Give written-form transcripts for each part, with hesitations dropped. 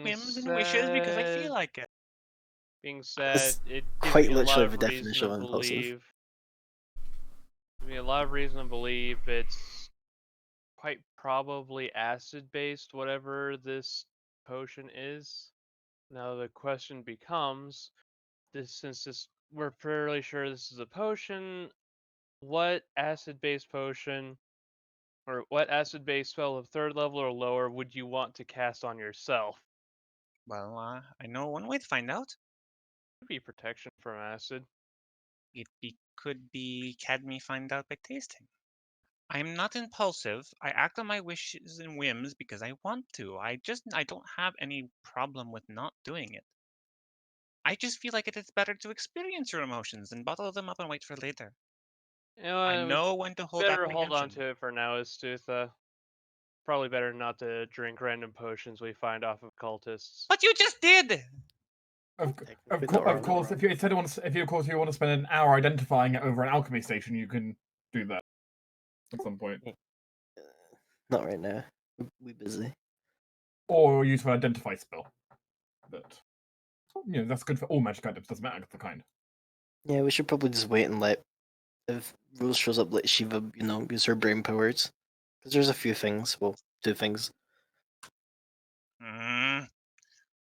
whims and wishes because I feel like it. Being said, That's it gives quite me a lot literally of the reason definition to of impulsive. believe. Gives me a lot of reason to believe it's quite probably acid-based, whatever this potion is. Now the question becomes, since we're fairly sure this is a potion, what acid-based potion or what acid-based spell of 3rd level or lower would you want to cast on yourself? Well, I know one way to find out. Could be protection from acid. Could be Cadme find out by tasting. I am not impulsive. I act on my wishes and whims because I want to. I don't have any problem with not doing it. I just feel like it is better to experience your emotions than bottle them up and wait for later. You know, I know when to hold better hold on apprehension. to it for now, Astutha. Probably better not to drink random potions we find off of cultists. But you just did! Of Technically not wrong. course, if you want to spend an hour identifying it over an alchemy station, you can do that at some point. Not right now. We're busy. Or use an identify spell. But that's good for all magic items. Doesn't matter the kind. Yeah, we should probably just wait and let if Rose shows up, let Shiva, use her brain powers. Because there's a few things. Well, 2 things.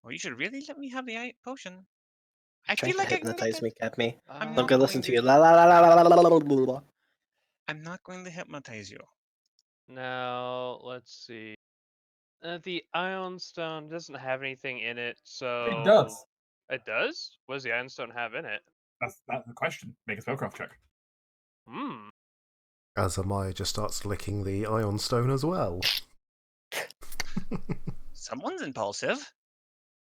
Well, you should really let me have the potion. I Trying feel to like I can hypnotize get me, Cadme. I'm I'm not gonna going listen to to. you. La la la la la la la la la la. I'm not going to hypnotize you. Now, let's see. The Ion Stone doesn't have anything in it, so... It does. It does? What does the Ion Stone have in it? That's the question. Make a spellcraft check. As Amaya just starts licking the Ion Stone as well. Someone's impulsive.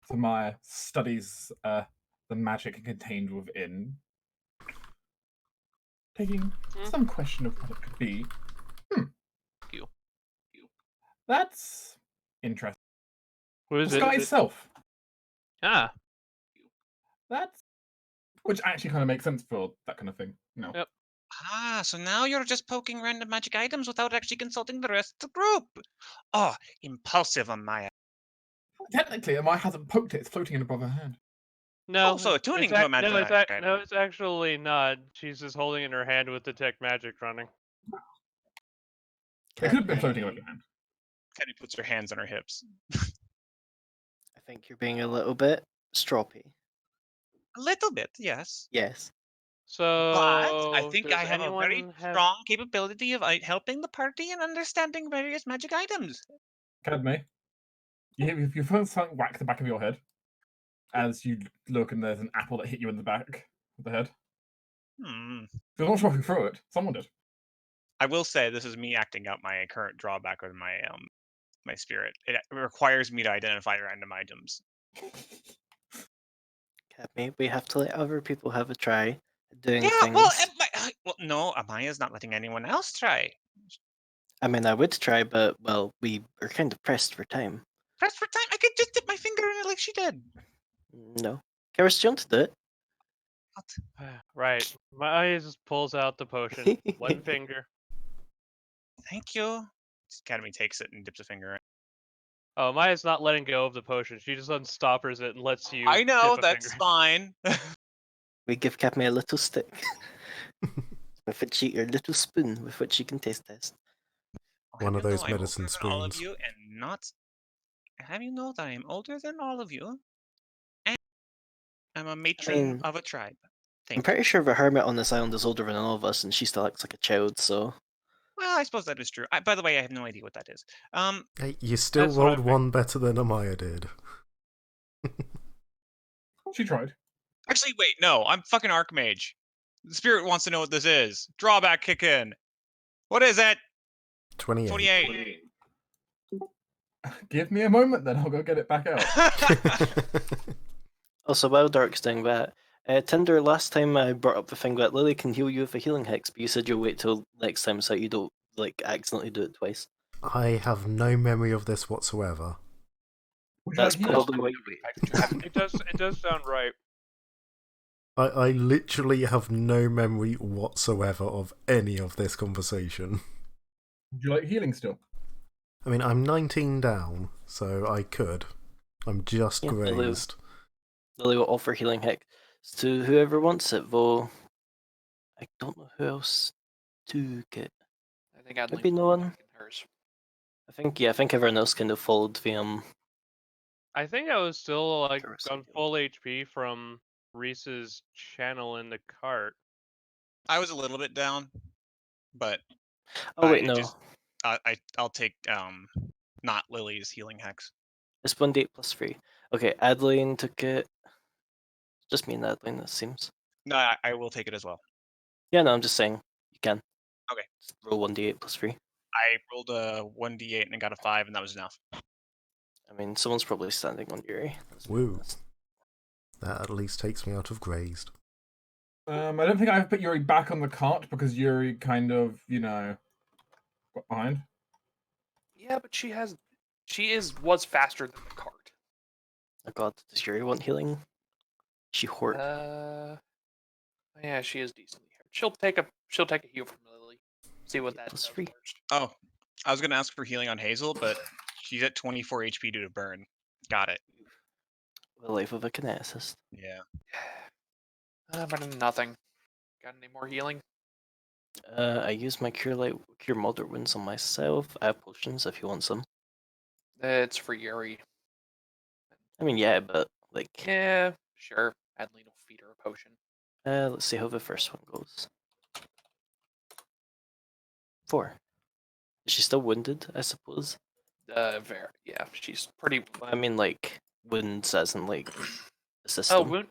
So Maya studies the magic contained within, taking some question of what it could be. You. That's interesting. What is the it? sky itself. Ah. That's which actually kind of makes sense for that kind of thing. No. Yep. So now you're just poking random magic items without actually consulting the rest of the group. Oh, impulsive on Maya. Technically, Amaya hasn't poked it. It's floating in above her hand. No. So attuning to a magic item. No, it's actually not. She's just holding it in her hand with detect magic running. It could have been floating above her hand. Kenny puts her hands on her hips. I think you're being a little bit stroppy. A little bit, yes. Yes. So, but I think I have a anyone very strong capability of helping the party and understanding various magic items. Cadme, you feel something whack the back of your head as you look, and there's an apple that hit you in the back of the head. You're not sure who threw it. Someone did. I will say this is me acting out my current drawback with my my spirit. It requires me to identify random items. Cadme, we have to let other people have a try at doing things. Well, no, Amaya's not letting anyone else try. I mean, I would try, but, well, we are kind of pressed for time. Pressed for time? I could just dip my finger in it like she did. No. Karis, do you want to do it? What? Right. Maya just pulls out the potion. One finger. Thank you. Academy takes it and dips a finger in. Oh, Maya's not letting go of the potion. She just unstoppers it and lets you. I know, dip a that's finger. fine. We give Cadme a little stick. with which a little spoon with which you can taste test. One of those I'm medicine older than all of spoons. you and not. Have you know that I'm older than all of you? And I'm a matron of a tribe. I'm pretty sure the hermit on this island is older than all of us, and she still acts like a child, so... Well, I suppose that is true. By the way, I have no idea what that is. Hey, you still rolled one better than Amaya did. She tried. Actually, wait, no. I'm fucking Archmage. The spirit wants to know what this is. Drawback kick in. What is it? 28. 28. Give me a moment, then I'll go get it back out. Also, while Dark's doing that, Tinder, last time I brought up the thing that Lily can heal you with a healing hex, but you said you'll wait till next time so you don't, accidentally do it twice. I have no memory of this whatsoever. That's probably what you It does sound right. I literally have no memory whatsoever of any of this conversation. Would you like healing still? I mean, I'm 19 down, so I could. I'm just Yeah, grazed. Lily will offer healing hex to whoever wants it, though I don't know who else took it. I think Adeline Maybe no one. taken hers. I think everyone else kind of followed the I think I was still like Curse on idea. full HP from Reese's channel in the cart. I was a little bit down, but Oh wait, I no. just I'll take not Lily's healing hex. It's 1d8 plus 3. Okay, Adeline took it. Just me and Adeline, it seems. No, I will take it as well. Yeah, no, I'm just saying. You can. Okay. Just roll 1d8 plus 3. I rolled a 1d8 and I got a 5, and that was enough. I mean, someone's probably standing on Yuri. Let's be Woo. honest. That at least takes me out of grazed. I don't think I've put Yuri back on the cart because Yuri kind of, got behind. Yeah, but was faster than the cart. Oh god, does Yuri want healing? She hort. Yeah, she is decently hurt. She'll take a heal from Lily. See what that Plus does 3. first. Oh, I was gonna ask for healing on Hazel, but she's at 24 HP due to burn. Got it. The life of a kineticist. Yeah. But nothing. Got any more healing? I use my cure moderate wounds on myself. I have potions if you want some. It's for Yuri. I mean, yeah, but like, Yeah, sure. Adeline will feed her a potion. let's see how the first one goes. 4. Is she still wounded? I suppose. Yeah, she's pretty. I mean, like wounds as in like the Oh, system. wound.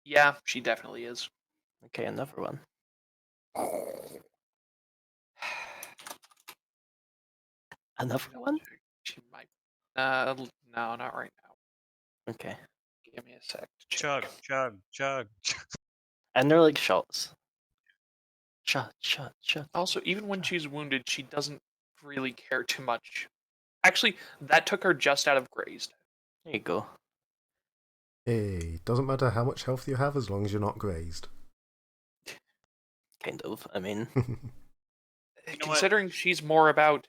Yeah, she definitely is. Okay, another one. Another one. She might. No, not right now. Okay. Give me a sec. To Chug, check. chug, chug. And they're like shots. Shot. Also, even when she's wounded, she doesn't really care too much. Actually, that took her just out of grazed. There you go. Hey, doesn't matter how much health you have as long as you're not grazed. Kind of. I mean, know what? Considering she's more about,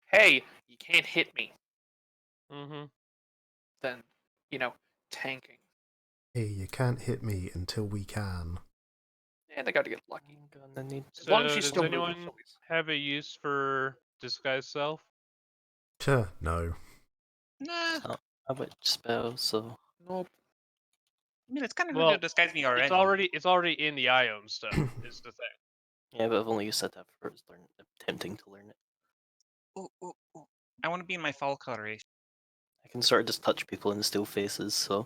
hey, you can't hit me, Mm-hmm. than, tanking. Hey, you can't hit me until we can. And I got to get lucky. I'm gonna need. As long as So she's does still moving, anyone she'll be- have a use for disguise self? No. Nah. Oh, I would spell. So Nope. I mean, it's kind of Well, hard to disguise me already. It's already in the Iome stuff. Is the thing. yeah, but I've only used that for attempting to learn it. Ooh. I want to be in my fall coloration. I can sort of just touch people and steal faces. So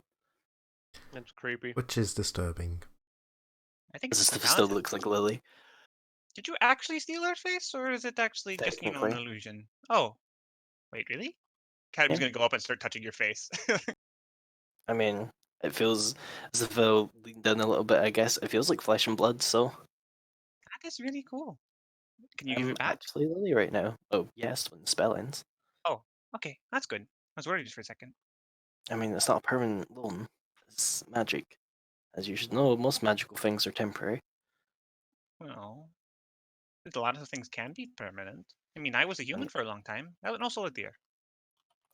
It's creepy. Which is disturbing. I think this it's stuff talented. still looks like Lily. Did you actually steal her face, or is it actually just an Technically. illusion? Oh, wait, really? Cadam's Yeah. gonna go up and start touching your face. I mean, it feels as if I'll lean down a little bit. I guess it feels like flesh and blood. So That is really cool. Can you give I'm it back? actually Lily right now. Oh yes, when the spell ends. Oh, okay, that's good. I was worried just for a second. I mean, it's not a permanent loan. It's magic. As you should know, most magical things are temporary. Well, a lot of things can be permanent. I mean, I was a human for a long time. And also a deer.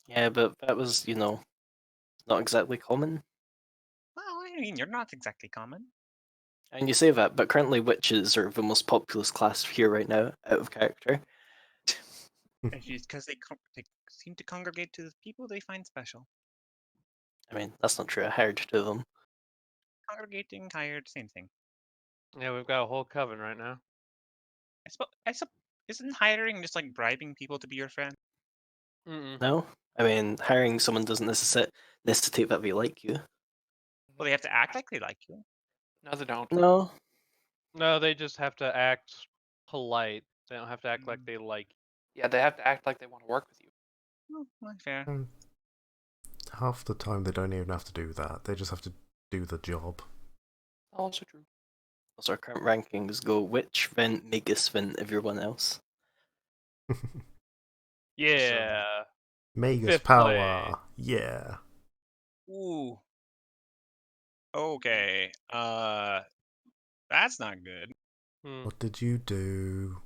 Yeah, but that was, not exactly common. Well, I mean, you're not exactly common. And you say that, but currently witches are the most populous class here right now, out of character. Because they seem to congregate to the people they find special. I mean, that's not true. I hired 2 of them. Congregating, hired, same thing. Yeah, we've got a whole coven right now. I suppose isn't hiring just like bribing people to be your friend? Mm-mm. No? I mean, hiring someone doesn't necessitate that they like you. Well, they have to act like they like you. No, they don't. No? No, they just have to act polite. They don't have to act like they like. Yeah, they have to act like they want to work with you. Well, fair. Half the time they don't even have to do that. They just have to do the job. Also true. Also, our current rankings go witch, then magus, then everyone else. Yeah. Magus 5th power. place. Yeah. Ooh. Okay. That's not good. What did you do?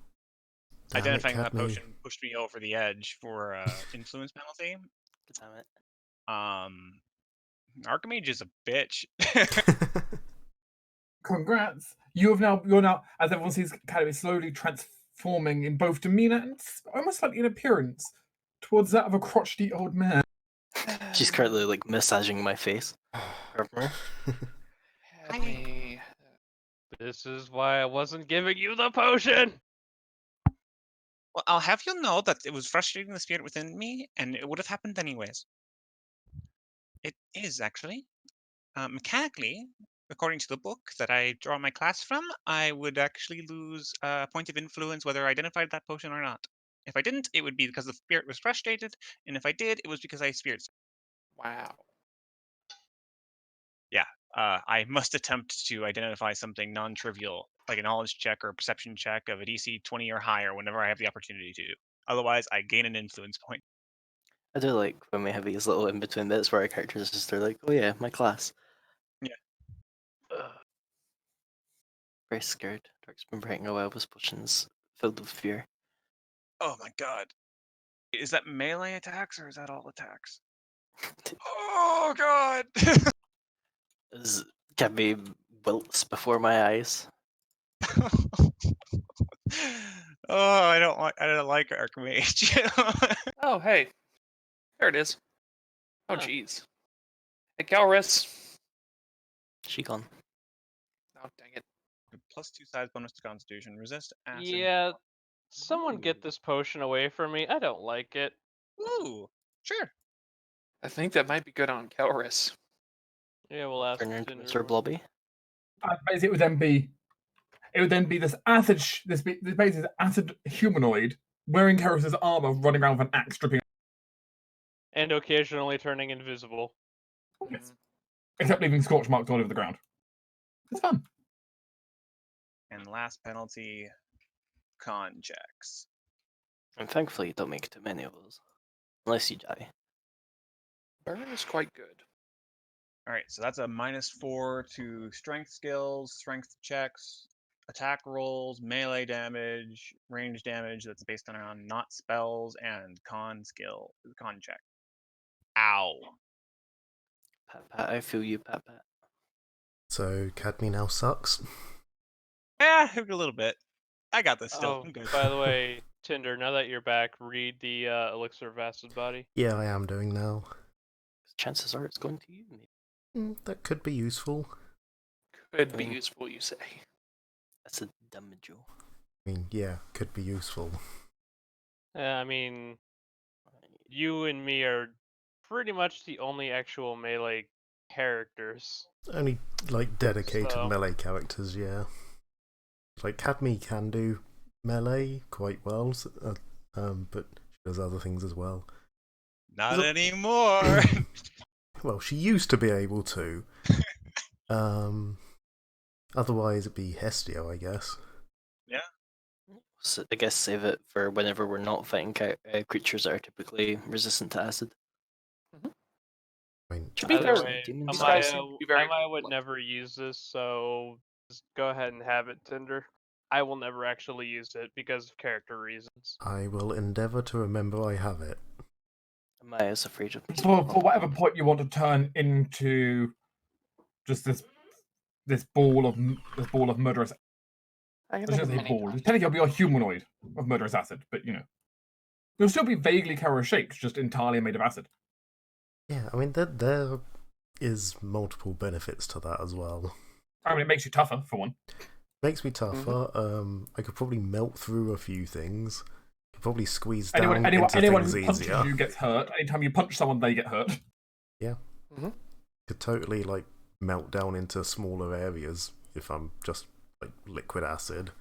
Damn it, Identifying that Cadme. potion pushed me over the edge for influence penalty. Damn it. Archmage is a bitch. Congrats! You're now, as everyone sees, Academy slowly transforming in both demeanor and almost like in appearance towards that of a crotchety old man. She's currently like massaging my face. Academy. This is why I wasn't giving you the potion. Well, I'll have you know that it was frustrating the spirit within me, and it would have happened anyways. It is, actually. Mechanically, according to the book that I draw my class from, I would actually lose a point of influence whether I identified that potion or not. If I didn't, it would be because the spirit was frustrated, and if I did, it was because I spirit. Wow. Yeah, I must attempt to identify something non-trivial, like a knowledge check or a perception check of a DC 20 or higher whenever I have the opportunity to. Otherwise, I gain an influence point. I do like when we have these little in-between bits where our characters just are like, oh yeah, my class. Yeah. Very scared. Dark's been breaking away with potions filled with fear. Oh my god. Is that melee attacks or is that all attacks? Oh god! As Gabby wilts before my eyes. Oh, I don't like Archmage. Oh, hey. There it is. Oh, Huh. jeez. Hey, Calris. She gone. Oh, dang it. Plus 2 size bonus to Constitution. Resist acid. Yeah, someone get Ooh. this potion away from me. I don't like it. Ooh, sure. I think that might be good on Calris. Yeah, we'll ask Turn her into Tinder Mr. what- Blobby. Basically, it would then be this acid, this basically this acid humanoid wearing Karis's armor, running around with an axe, dripping. And occasionally turning invisible. Yes. Except leaving scorch marks all over the ground. It's fun. And last penalty, con checks. And thankfully you don't make too many of those. Unless you die. Burn is quite good. Alright, so that's a -4 to strength skills, strength checks, attack rolls, melee damage, range damage that's based on not spells, and con check. Ow. Pat pat, I feel you, pat pat. So Cadme now sucks. A little bit. I got this still. Oh, I'm good. by the way, Tinder, now that you're back, read the Elixir of Acid Body. Yeah, I am doing now. Chances are it's going to you, maybe. That could be useful. Could be useful, you say. That's a damage. I mean, yeah, could be useful. I mean, you and me are pretty much the only actual melee characters. Only, like, dedicated So- melee characters, yeah. Like, Cadme can do melee quite well, but she does other things as well. Not anymore. Well, she used to be able to. Otherwise it'd be Hestia, I guess. So I guess save it for whenever we're not fighting creatures that are typically resistant to acid. I mean, To be By the fair, way, demons these guys Amaya, seem to be very Amaya would like- never use this, so just go ahead and have it, Tinder. I will never actually use it because of character reasons. I will endeavour to remember I have it. Maya's afraid of me. For whatever point you want to turn into just this ball of murderous. I I can shouldn't make say a ball. Technically, it'll be a humanoid of murderous acid, but it'll still be vaguely Kara shaped, just entirely made of acid. Yeah, I mean, there is multiple benefits to that as well. I mean, it makes you tougher for one. Makes me tougher. I could probably melt through a few things. Could probably squeeze down Anyone into who things punches easier. you gets hurt. Anytime you punch someone, they get hurt. Yeah. Could totally, like, melt down into smaller areas if I'm just, like, liquid acid.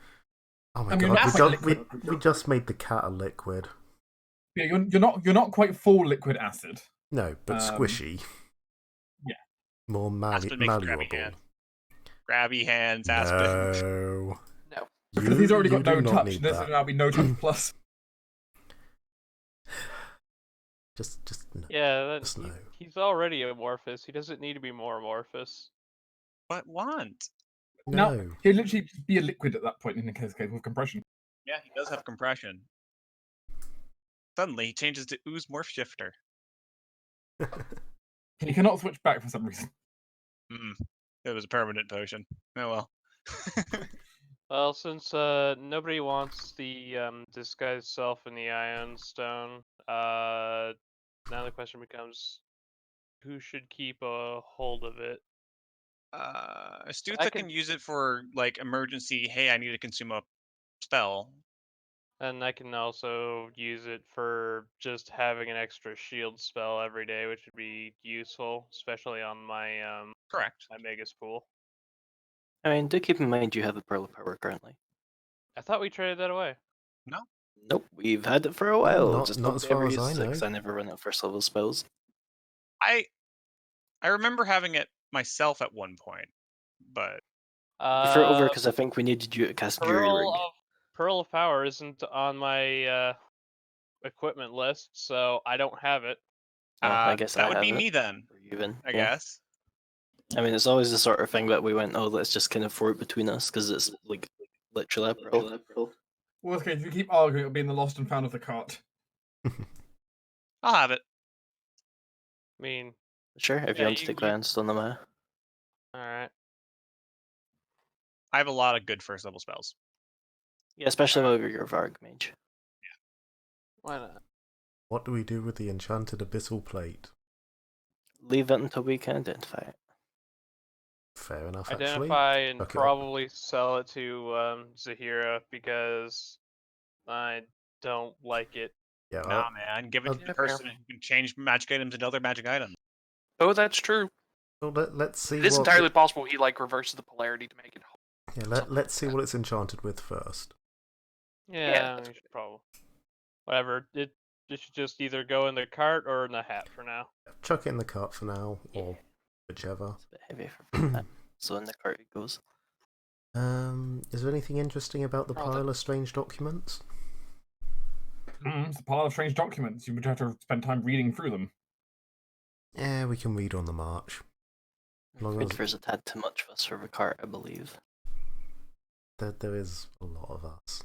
Oh my I mean, god, that's like liquid. we just made the cat a liquid. Yeah, you're not quite full liquid acid. No, but squishy. Yeah. More Aspen makes grabby malleable. hands. Grabby hands, Aspen. No. No. Because he's already got do no not touch. need This that. will now be no touch plus. Just no. Yeah, Just no. he's already amorphous. He doesn't need to be more amorphous. What want? No. No, he'd literally just be a liquid at that point in his case with compression. Yeah, he does have compression. Suddenly, he changes to Ooze Morph Shifter. He cannot switch back for some reason. It was a permanent potion. Oh well. Well, since nobody wants the disguised self in the Ion Stone, now the question becomes, who should keep a hold of it? Astutha can use it for like emergency. Hey, I need to consume a spell. And I can also use it for just having an extra shield spell every day, which would be useful, especially on my Correct. my Magus pool. I mean, do keep in mind you have the Pearl of Power currently. I thought we traded that away. No. Nope, we've had it for a while. not- just not nobody as far ever as uses I it 'cause know. I never run out first level spells. I remember having it myself at one point, but You threw it over because I think we needed you to cast Jury Rig. Pearl of Power isn't on my equipment list, so I don't have it. Oh, I guess that I would have be it. me then. Or you then, I yeah. guess. I mean, it's always the sort of thing that we went, oh, let's just kind of throw it between us because it's like literally a pearl. Worst case, if you keep arguing, it'll be in the lost and found of the cart. I'll have it. I mean, Sure, if you yeah, want to take Iron Stone, all right. I have a lot of good first level spells. Yeah, especially while you're a Varg mage. Why not? What do we do with the enchanted abyssal plate? Leave it until we can identify it. Fair enough, Identify actually. and Look it up. probably sell it to Zahira because I don't like it. Yeah, Nah, man. Give it to the Yeah, person fair. who can change magic items into other magic items. Oh, that's true. well, let's see It is what entirely possible he like reverses the polarity to make it. let's see what it's enchanted with first. Yeah, we should probably. Whatever. It should just either go in the cart or in the hat for now. Chuck it in the cart for now, or whichever. It's a bit heavy for that. So in the cart it goes. Is there anything interesting about the Oh, pile of strange documents? It's a pile of strange documents. You would have to spend time reading through them. Yeah, we can read on the march. Long as There's a tad too much of us for the cart, I believe. there is a lot of us.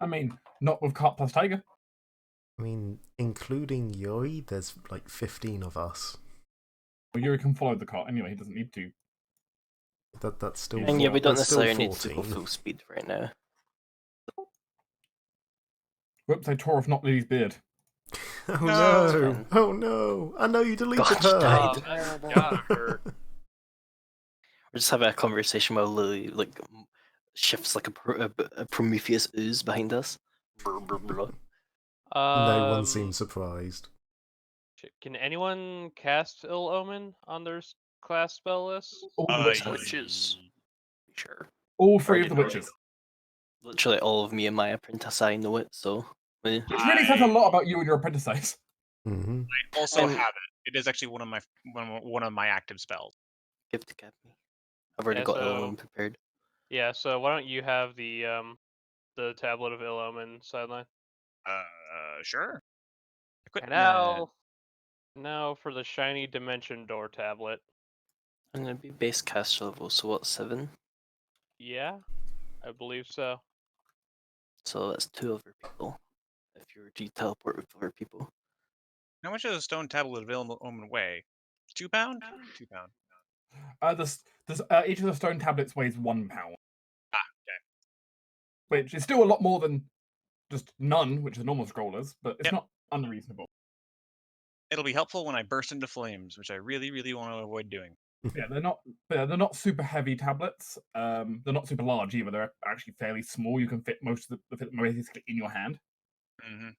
I mean, not with cart plus tiger. I mean, including Yuri, there's like 15 of us. Well, Yuri can follow the cart anyway. He doesn't need to. That's still. And yeah, we don't that's still necessarily need to go 14. full speed right now. Whoops! I tore off Not Lily's beard. Oh No. no! Oh no! I know you deleted God, her. died. That gotta hurt. We're just having a conversation while Lily like shifts like a Prometheus ooze behind us. Brr, brr, brr. No one seems surprised. Can anyone cast Ill Omen on their class spell list? All the Uh, Witches. Sure. All three of Already the know witches. Literally all of me and my apprentice I know it, so Which really says a lot about you and your apprentice. Mm-hmm. I also And- have it. It is actually one of my active spells. give to Cadme. I've already Yeah, got so- Element prepared. Yeah, so why don't you have the tablet of Ill Omen sideline? Sure. And now for the shiny dimension door tablet. I'm gonna be base caster level, so what, 7? Yeah, I believe so. So that's 2 other people. If you were to teleport with other people. How much does a stone tablet of Omen weigh? 2 pound? 2 pound. Each of the stone tablets weighs 1 pound, Okay. which is still a lot more than just none, which the normal scrollers, but it's Yep. not unreasonable. It'll be helpful when I burst into flames, which I really, really want to avoid doing. Yeah, they're not super heavy tablets. They're not super large either. They're actually fairly small. You can fit most of the basically in your hand, Mm-hmm.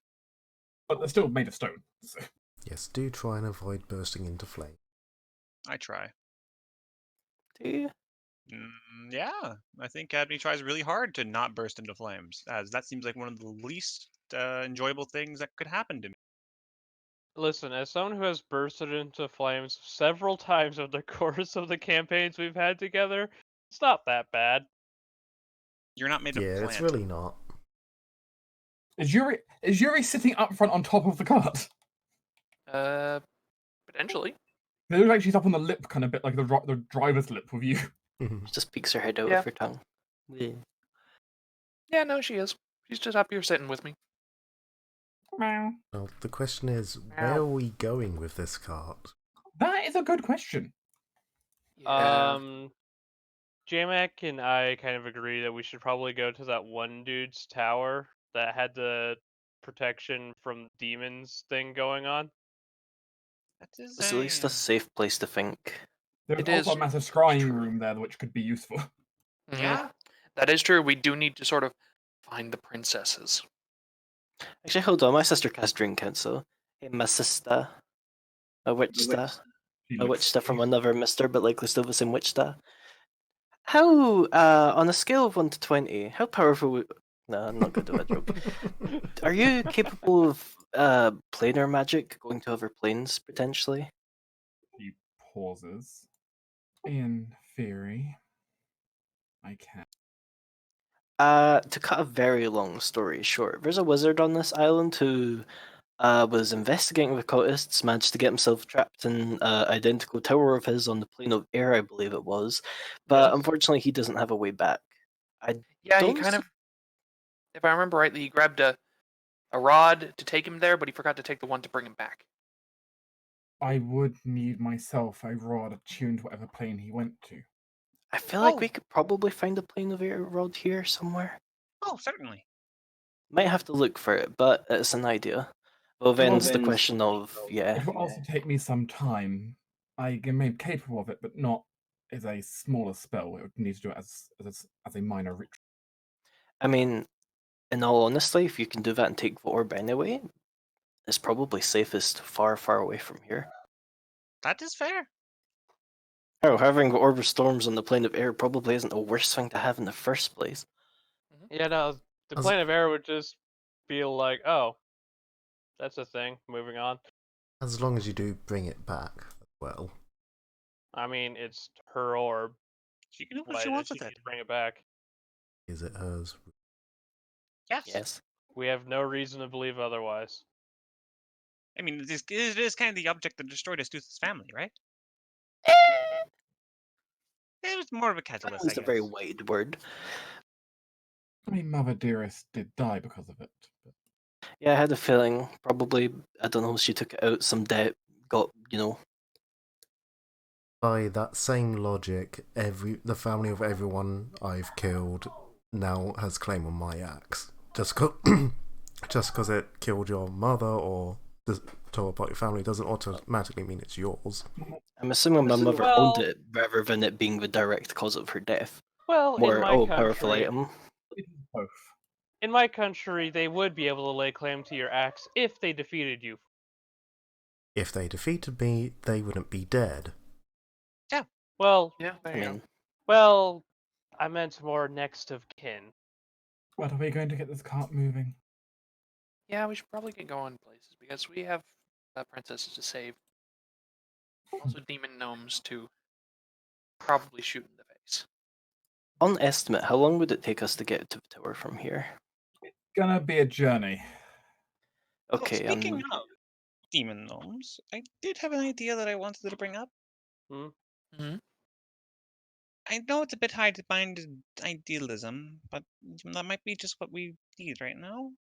but they're still made of stone. So. Yes, do try and avoid bursting into flame. I try. Do you? Yeah, I think Cadme tries really hard to not burst into flames, as that seems like one of the least enjoyable things that could happen to me. Listen, as someone who has bursted into flames several times over the course of the campaigns we've had together, it's not that bad. You're not made of Yeah, plant. it's really not. Is Yuri sitting up front on top of the cart? Potentially. It looks like she's up on the lip, kind of bit like the driver's lip with you. She just peeks her head out Yeah. with her tongue. Yeah. Yeah, no, she is. She's just up here sitting with me. Meow. Well, the question is, where are we going with this cart? That is a good question. Yeah. Jamek and I kind of agree that we should probably go to that one dude's tower that had the protection from demons thing going on. That is It's at least a safe place to think. There's It also is a massive scrying true. room there which could be useful. Mhm. yeah. That is true. We do need to sort of find the princesses. Actually, hold on. My sister cast Dream Council. Hey, my sister. A witch star. She A witch looks star from safe. another mister, but likely still the same witch star. How, on a scale of 1 to 20, how powerful would... No, I'm not going to do that joke. Are you capable of planar magic, going to other planes, potentially? He pauses. In theory, I can. To cut a very long story short, there's a wizard on this island who was investigating the cultists, managed to get himself trapped in an identical tower of his on the plane of air, I believe it was. But Yes. unfortunately, he doesn't have a way back. Yeah, he Don't kind see- of, if I remember rightly, he grabbed a rod to take him there, but he forgot to take the one to bring him back. I would need myself a rod attuned to whatever plane he went to. I feel like Oh. we could probably find a plane of air rod here somewhere. Oh, certainly. Might have to look for it, but it's an idea. Well, then it's the question of, yeah. It will also take me some time. I am maybe capable of it, but not as a smaller spell. It would need to do it as a minor ritual. I mean, in all honesty, if you can do that and take the orb anyway, it's probably safest far, far away from here. That is fair. Oh, having the orb of storms on the plane of air probably isn't the worst thing to have in the first place. Yeah, no, the As- plane of air would just be like, oh, that's a thing. Moving on. As long as you do bring it back as well. I mean, it's her orb. She can do what Why she does wants she with need it. to bring it back? Is it hers? Yes. Yes. We have no reason to believe otherwise. I mean, it is kind of the object that destroyed Astuth's family, right? It was more of a That catalyst, I was a guess. very wide word. I mean, Mother Dearest did die because of it. But Yeah, I had a feeling probably, I don't know, she took it out, some debt got, By that same logic, the family of everyone I've killed now has claim on my axe. Just because it killed your mother or tore apart your family doesn't automatically mean it's yours. I'm assuming my mother owned Well- it rather than it being the direct cause of her death. Well, in More, my powerful country, item. it is both. in my country, they would be able to lay claim to your axe if they defeated you. If they defeated me, they wouldn't be dead. Well, Yeah, there I you go. mean, well, I meant more next of kin. But are we going to get this cart moving? Yeah, we should probably get going places because we have princesses to save. Also, demon gnomes to probably shoot in the face. on estimate, how long would it take us to get to the tower from here? Gonna be a journey. Okay, Speaking of demon gnomes, I did have an idea that I wanted to bring up. Mm-hmm. I know it's a bit high-minded idealism, but that might be just what we need right now.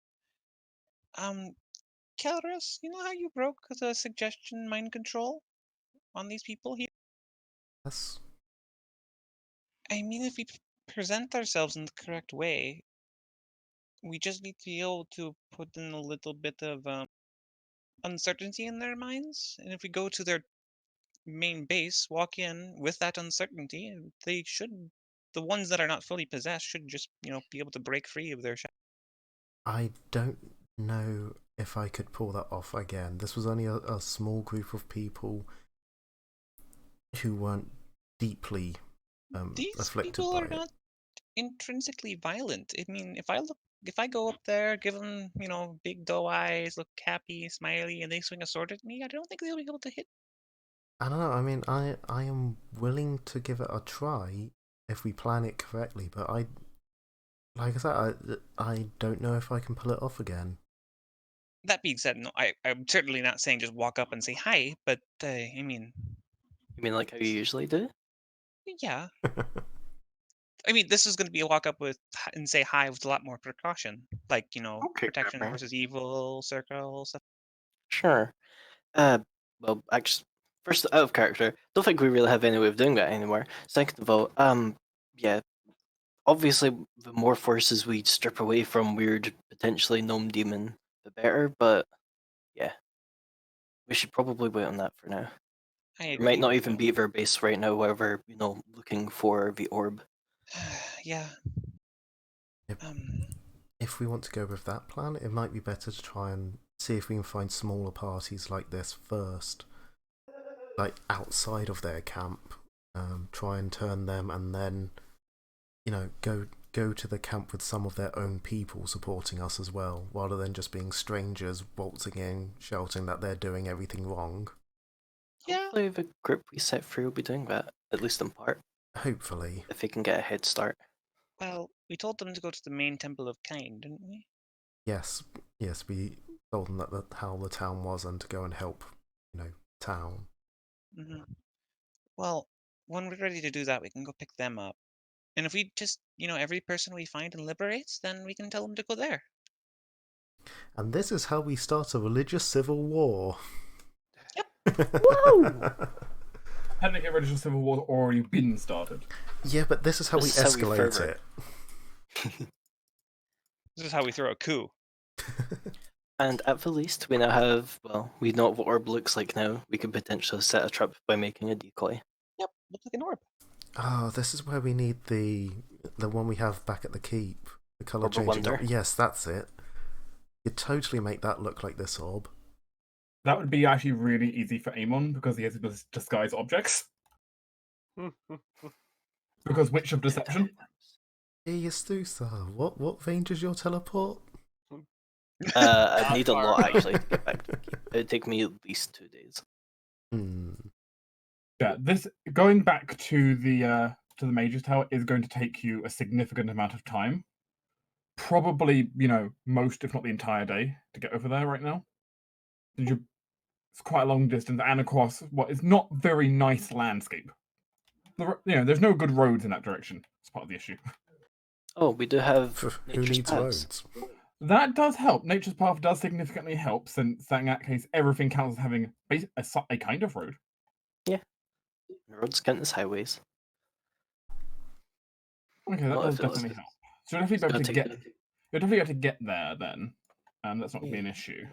Calrus, you know how you broke the suggestion mind control on these people here? Yes. I mean, if we present ourselves in the correct way, we just need to be able to put in a little bit of uncertainty in their minds. And if we go to their main base, walk in with that uncertainty, they should, the ones that are not fully possessed, should just, be able to break free of their shadow. I don't know if I could pull that off again. This was only a small group of people who weren't deeply These afflicted people by are it. not intrinsically violent. I mean, if I go up there, give them, big doe eyes, look happy, smiley, and they swing a sword at me, I don't think they'll be able to hit. I don't know. I mean, I am willing to give it a try if we plan it correctly, but like I said, I don't know if I can pull it off again. That being said, no, I'm certainly not saying just walk up and say hi, but I mean, you mean like how you usually do? yeah. I mean, this is going to be a walk up and say hi with a lot more precaution, like Okay, protection Grandma. versus evil, circle stuff. Sure. Well, actually, first, out of character, don't think we really have any way of doing that anymore. Second of all, yeah, obviously, the more forces we strip away from weird, potentially gnome demon, the better. But yeah, we should probably wait on that for now. I It agree. might not even be at our base right now, where we're looking for the orb. Yeah. Yep. If we want to go with that plan, it might be better to try and see if we can find smaller parties like this first, like outside of their camp. Try and turn them, and then, go to the camp with some of their own people supporting us as well, rather than just being strangers waltzing in, shouting that they're doing everything wrong. Yeah. Hopefully, the group we set free will be doing that, at least in part. Hopefully. If they can get a head start. Well, we told them to go to the main Temple of Cain, didn't we? Yes, we told them how the town was and to go and help, town. Well, when we're ready to do that, we can go pick them up. And if we just, every person we find and liberates, then we can tell them to go there. And this is how we start a religious civil war. Yep. Whoa! Technically, a religious civil war already been started. Yeah, but this is how we escalate it. This is how we throw a coup. And at the least, we now have, we know what the orb looks like now. We could potentially set a trap by making a decoy. Yep, looks like an orb. Oh, this is where we need the one we have back at the keep. The colour Orb of changing. Wonder. Yes, that's it. You'd totally make that look like this orb. That would be actually really easy for Amon, because he has to disguise objects. Because Witch of Deception. Hey, Yastusa, what vein does your teleport? I'd need a lot, actually, to get back to the keep. It'd take me at least 2 days. Yeah, this going back to the Mage's Tower is going to take you a significant amount of time. Probably, most, if not the entire day, to get over there right now. It's quite a long distance, and across what is not very nice landscape. There's no good roads in that direction. It's part of the issue. Oh, we do have Who needs roads? That does help. Nature's Path does significantly help, since in that case, everything counts as having a kind of road. Yeah. Roads count as highways. Okay, that does definitely help. So you'll definitely be able to get there then. That's not going to be an issue.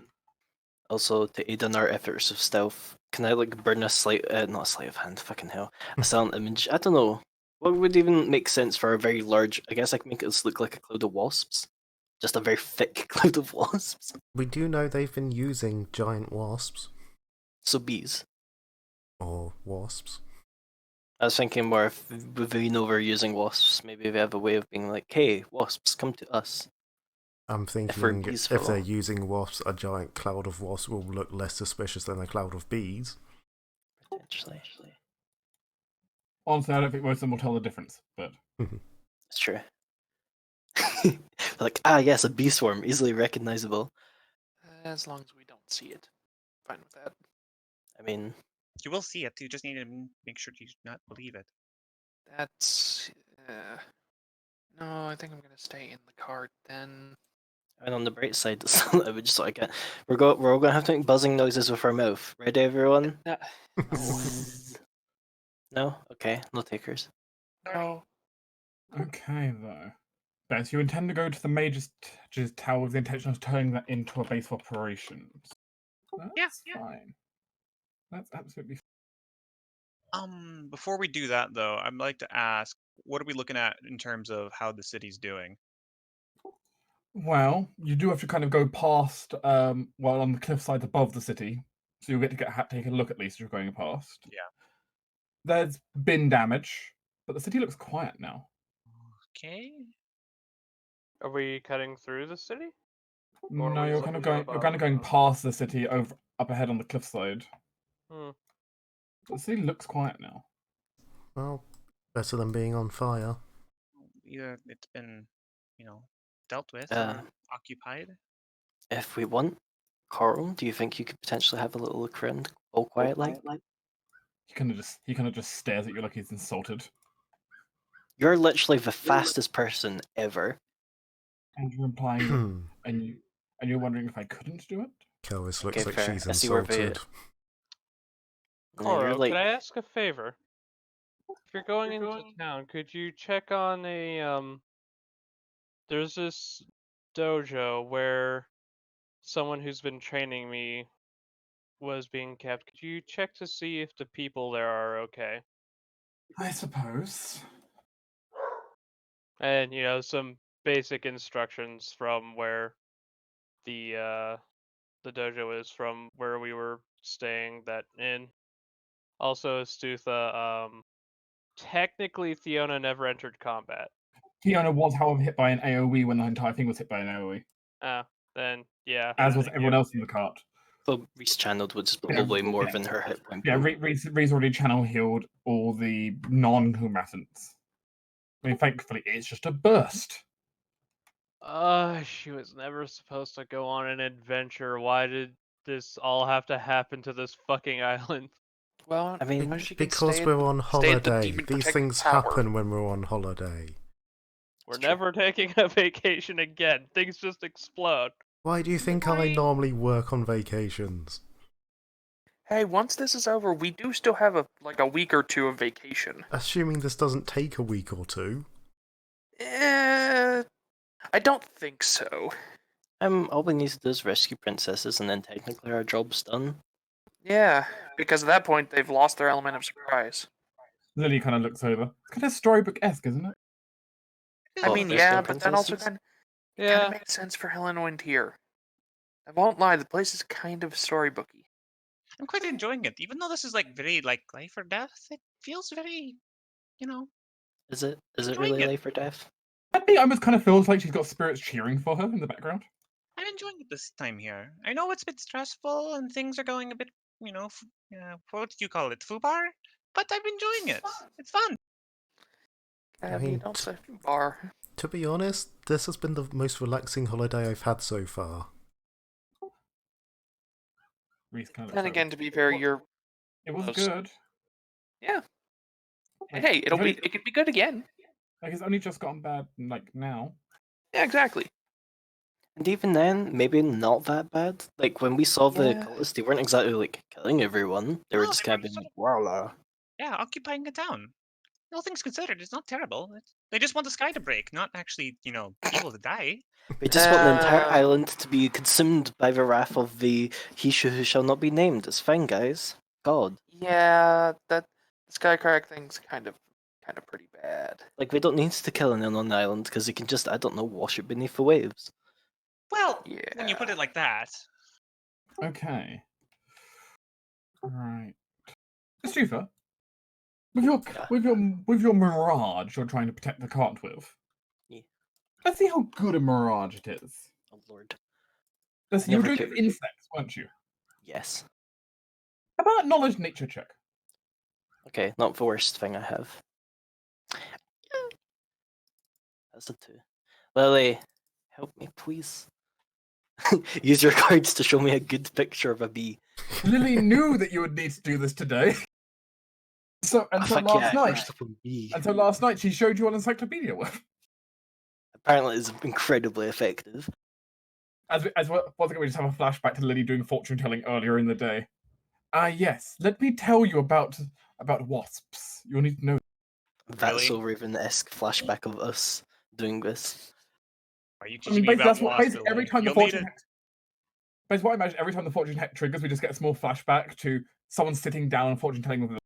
Also, to aid in our efforts of stealth, can I burn a not a sleight of hand, fucking hell, a silent image? I don't know. What would even make sense for a very large, I guess I can make this look like a cloud of wasps. Just a very thick cloud of wasps. We do know they've been using giant wasps. So bees. Or wasps. I was thinking more if we know we're using wasps, maybe they have a way of being like, hey, wasps, come to us. I'm thinking if they're using wasps, a giant cloud of wasps will look less suspicious than a cloud of bees. Potentially. Honestly, I don't think most of them will tell the difference, but... It's true. Yes, a bee swarm, easily recognizable. As long as we don't see it. Fine with that. I mean... You will see it, you just need to make sure you not believe it. That's... No, I think I'm going to stay in the cart then. And on the bright side, we're all going to have to make buzzing noises with our mouth. Ready, everyone? No. No? Okay, no takers. No. Okay, though. Bess, you intend to go to the Mage's Tower with the intention of turning that into a base of operations. That's fine. That's absolutely fine. Before we do that, though, I'd like to ask, what are we looking at in terms of how the city's doing? Well, you do have to kind of go past, on the cliffsides above the city, so you'll get to take a look at least as you're going past. Yeah. There's been damage, but the city looks quiet now. Okay. Are we cutting through the city? No, you're kind of going past the city up ahead on the cliffside. The city looks quiet now. Well, better than being on fire. Yeah, it's been, dealt with, occupied. If we want, Carl, do you think you could potentially have a little look around all quiet like? He kind of just stares at you like he's insulted. You're literally the fastest person ever. And you're implying and you're wondering if I couldn't do it? Kelvis looks like fair. she's insulted. No, you're Koro, like, could I ask a favor? If you're going into town, could you check on there's this dojo where someone who's been training me was being kept. Could you check to see if the people there are okay? I suppose. And some basic instructions from where the dojo is from where we were staying that inn. Also, Astutha, technically Fiona never entered combat. Fiona was, however, hit by an AoE when the entire thing was hit by an AoE, Then yeah. as was everyone else in the cart. well, Reese channeled, which is Yeah, probably more yeah. than her hit point. Yeah, pool. Ree's already channel healed all the non-combatants. I mean, thankfully, it's just a burst. She was never supposed to go on an adventure. Why did this all have to happen to this fucking island? Well, I mean, now she can Because stay we're at, on stay at the holiday. demon These protected things tower. happen when we're on holiday. We're It's true. never taking a vacation again. Things just explode. Why do you think I normally work on vacations? Hey, once this is over, we do still have a week or two of vacation. Assuming this doesn't take a week or two. I don't think so. all we need to do is rescue princesses, and then technically our job's done. Yeah, because at that point they've lost their element of surprise. Lily kind of looks over. It's kind of storybook-esque, isn't it? I What, mean, rescuing yeah, but that also princesses? kind Yeah. of makes sense for Helen Wind here. I won't lie, the place is kind of storybooky. I'm quite enjoying it, even though this is like very like life or death. It feels very, Is it enjoying really it. life or death? I think almost kind of feels like she's got spirits cheering for her in the background. I'm enjoying it this time here. I know it's a bit stressful and things are going a bit, what did you call it, foobar? But I'm enjoying it. It's fun. I mean, mean, don't say bar. To be honest, this has been the most relaxing holiday I've had so far. Reese kind of Then looks again, over. to be fair, It was close. good. Yeah. Like, Hey, it could be good again. Like, it's only just gotten bad, like, now. Yeah, exactly. And even then, maybe not that bad. Like, when we saw the Yeah. cultists, they weren't exactly, like, killing everyone. They were No, just they were kind of sort being, of- voila. Yeah, occupying a town. All things considered, it's not terrible. They just want the sky to break, not actually, people to die. We just want the entire Uh, island to be consumed by the wrath of the who shall not be named. It's fine, guys. God. Yeah, that Skycrack thing's kind of pretty bad. Like, we don't need to kill anyone on the island, because they can just, I don't know, wash it beneath the waves. Well, Yeah. when you put it like that. Okay. Right. Stufa, with your mirage you're trying to protect the cart with. Yeah. Let's see how good a mirage it is. Oh, Lord. You were Never doing cared. insects, weren't you? Yes. How about knowledge nature check? Okay, not the worst thing I have. That's a 2. Lily, help me, please. Use your cards to show me a good picture of a bee. Lily knew that you would need to do this today. So last night. First of all, bee. And so last night she showed you on Encyclopedia with. Apparently, it's incredibly we just have a flashback to Lily doing fortune telling earlier in the day. Yes. Let me tell you about wasps. You'll need to know. That's Really? so Raven-esque flashback of us doing this. Are you I mean, teaching me basically, about that's what wasps, basically every Lily? time the You'll need fortune. it. Basically, what I imagine every time the fortune triggers, we just get a small flashback to someone sitting down and fortune telling with.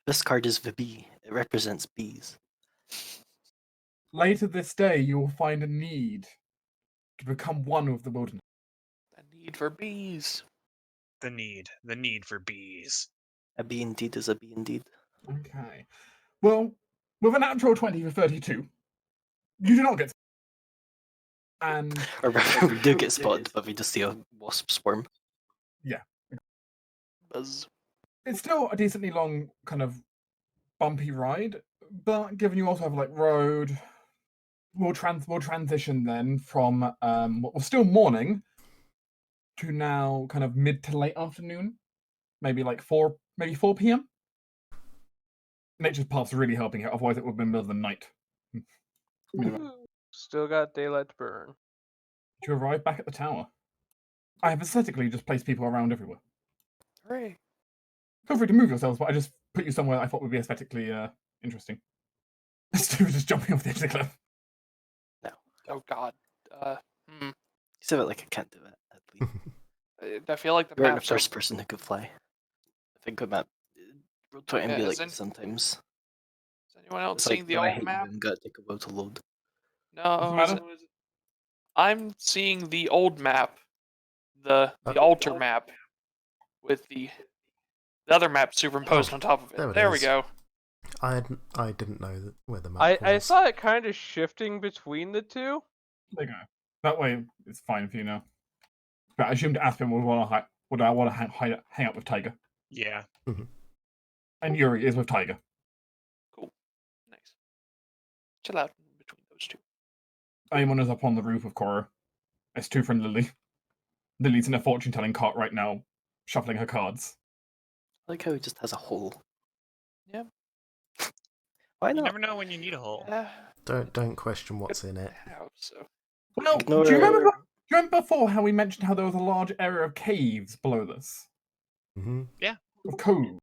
This card is the bee. It represents bees. Later this day, you will find a need to become one with the wilderness. The need for bees. The need for bees. A bee indeed is a bee indeed. Okay. Well, with a natural 20 for 32, you do not get. And Or rather, we do get spotted, but we just see a wasp swarm. yeah, Buzz. it's still a decently long, kind of bumpy ride, but given you also have like road, we'll transition then from what was still morning to now kind of mid to late afternoon, maybe 4 p.m. Nature's path's really helping it, otherwise it would have been middle of the night. Still got daylight to burn. To arrive back at the tower, I have aesthetically just placed people around everywhere. Hooray. Feel free to move yourselves, but I just put you somewhere I thought would be aesthetically interesting. Stu just jumping off the edge of the cliff. Oh God. Hmm. You said it like I can't do it, at least. I feel like the You weren't the map's so- first person who could fly. I think about Roll20 and Yeah, be is like any- this sometimes. Is anyone else It's seeing like, the no, I old hate you, map? and gotta take a while to load. No, Matter? I'm seeing the old map, the Okay. altar map, with the other map superimposed on top of it. there it There we is. go. I didn't know where the map I was. saw it kind of shifting between the two. There you go. That way, it's fine for you now. But I assumed Aspen would want to hang out with Tiger, Yeah. and Yuri is with Tiger. Cool. Nice. Chill out in between those two. Aemon is up on the roof of Korra. It's two friend Lily. Lily's in a fortune-telling cart right now, shuffling her cards. I like how he just has a hole. Yeah. Why You not? never know when you need a hole. Don't question what's in it. House, so. Well, Ignore- do you remember before how we mentioned how there was a large area of caves below this? Hmm. Of cove.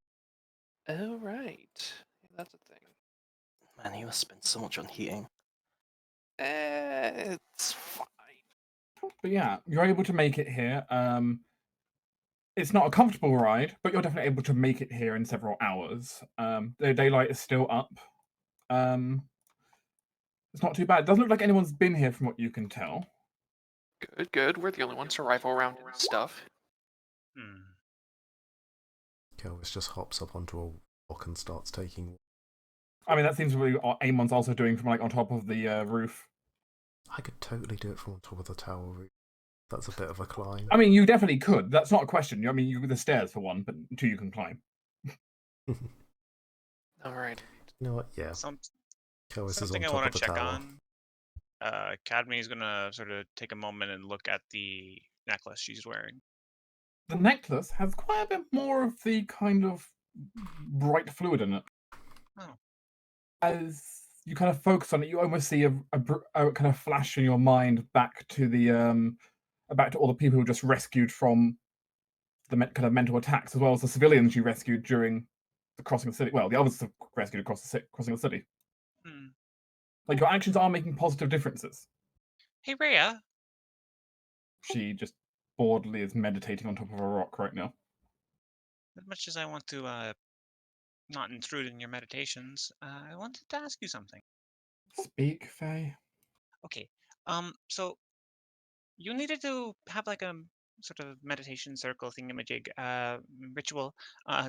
Oh right. That's a thing. Man, he must spend so much on heating. It's fine. But yeah, you're able to make it here. It's not a comfortable ride, but you're definitely able to make it here in several hours. The daylight is still up. It's not too bad. It doesn't look like anyone's been here from what you can tell. Good, good. We're the only ones to rifle around and stuff. Hmm. Kelvis just hops up onto a rock and starts taking. I mean, that seems to be what Amon's also doing from like on top of the roof. I could totally do it from on top of the tower roof. That's a bit of a climb. I mean, you definitely could. That's not a question. I mean, you the stairs for one, but two you can climb. All right. You know what? Yeah. Kelvis is on Something I top want of to the check tower. on. Cadme is gonna sort of take a moment and look at the necklace she's wearing. The necklace has quite a bit more of the kind of bright fluid in it. Oh. As you kind of focus on it, you almost see a kind of flash in your mind back to the back to all the people who just rescued from the kind of mental attacks, as well as the civilians you rescued during the crossing of the city. Well, the others rescued across crossing the city. Hmm. Like your actions are making positive differences. Hey, Rhea. She just boredly is meditating on top of a rock right now. As much as I want to not intrude in your meditations, I wanted to ask you something. Speak, Faye. Okay. So you needed to have like a sort of meditation circle thingamajig ritual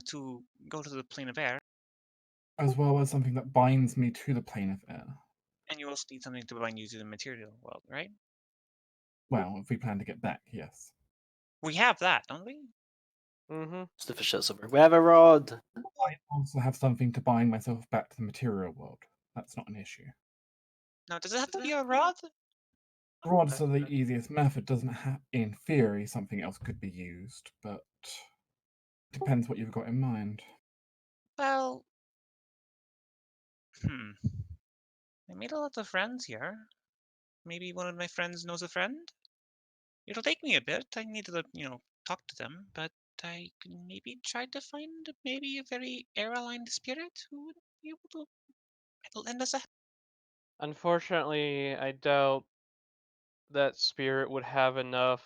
to go to the plane of air, As well as something that binds me to the plane of air. and you also need something to bind you to the material world, right? Well, if we plan to get back, yes. We have that, don't we? Mm-hmm. Just for shit somewhere. We have a rod! I also have something to bind myself back to the material world. That's not an issue. Now, does it have to be a rod? Rods are the easiest method. Doesn't have, in theory, something else could be used, but depends what you've got in mind. Well, I made a lot of friends here. Maybe one of my friends knows a friend. It'll take me a bit. I need to, talk to them, but I can maybe try to find maybe a very air-aligned spirit who would be able to lend us a. Unfortunately, I doubt that spirit would have enough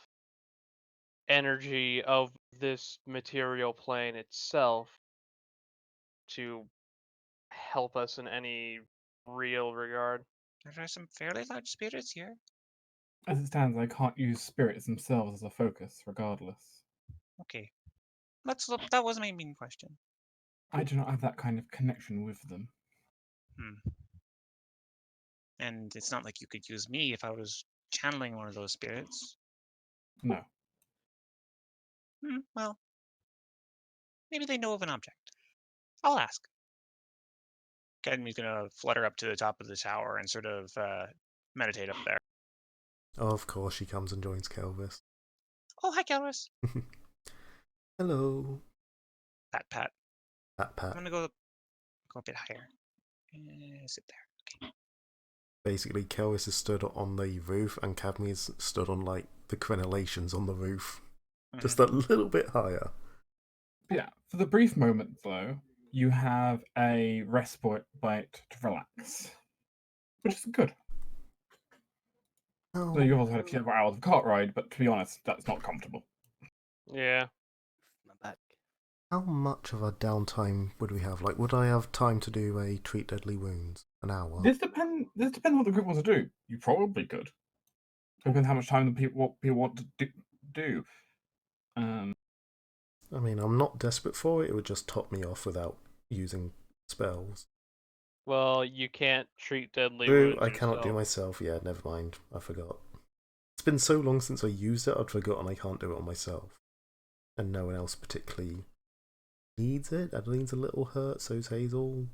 energy of this material plane itself to help us in any real regard. There are some fairly large spirits here. As it stands, I can't use spirits themselves as a focus, regardless. Okay, let's look. That was my main question. I do not have that kind of connection with them. And it's not like you could use me if I was channeling one of those spirits. No. Well, maybe they know of an object. I'll ask. Academy's gonna flutter up to the top of the tower and sort of meditate up there. Oh, of course, she comes and joins Kelvis. Oh, hi, Calrus. Hello. Pat, Pat. Pat, I'm Pat. gonna go a bit higher. Sit there. Okay. Basically, Kelvis is stood on the roof, and Cadme's stood on like the crenellations on the roof, just a little bit higher. Yeah, for the brief moment though, you have a respite bite to relax, which is good. So How, you've also had a few hours of cart ride, but to be honest, that's not comfortable. Yeah. My back. how much of a downtime would we have? Like, would I have time to do a treat deadly wounds? An hour? This depends what the group wants to do. You probably could. Depends how much time what people want to do. I mean, I'm not desperate for it. It would just top me off without using spells. Well, you can't treat deadly True, wounds I cannot do yourself. myself. Yeah, never mind. I forgot. It's been so long since I used it, I'd forgotten I can't do it on myself. And no one else particularly needs it. Adeline's a little hurt, so's Hazel.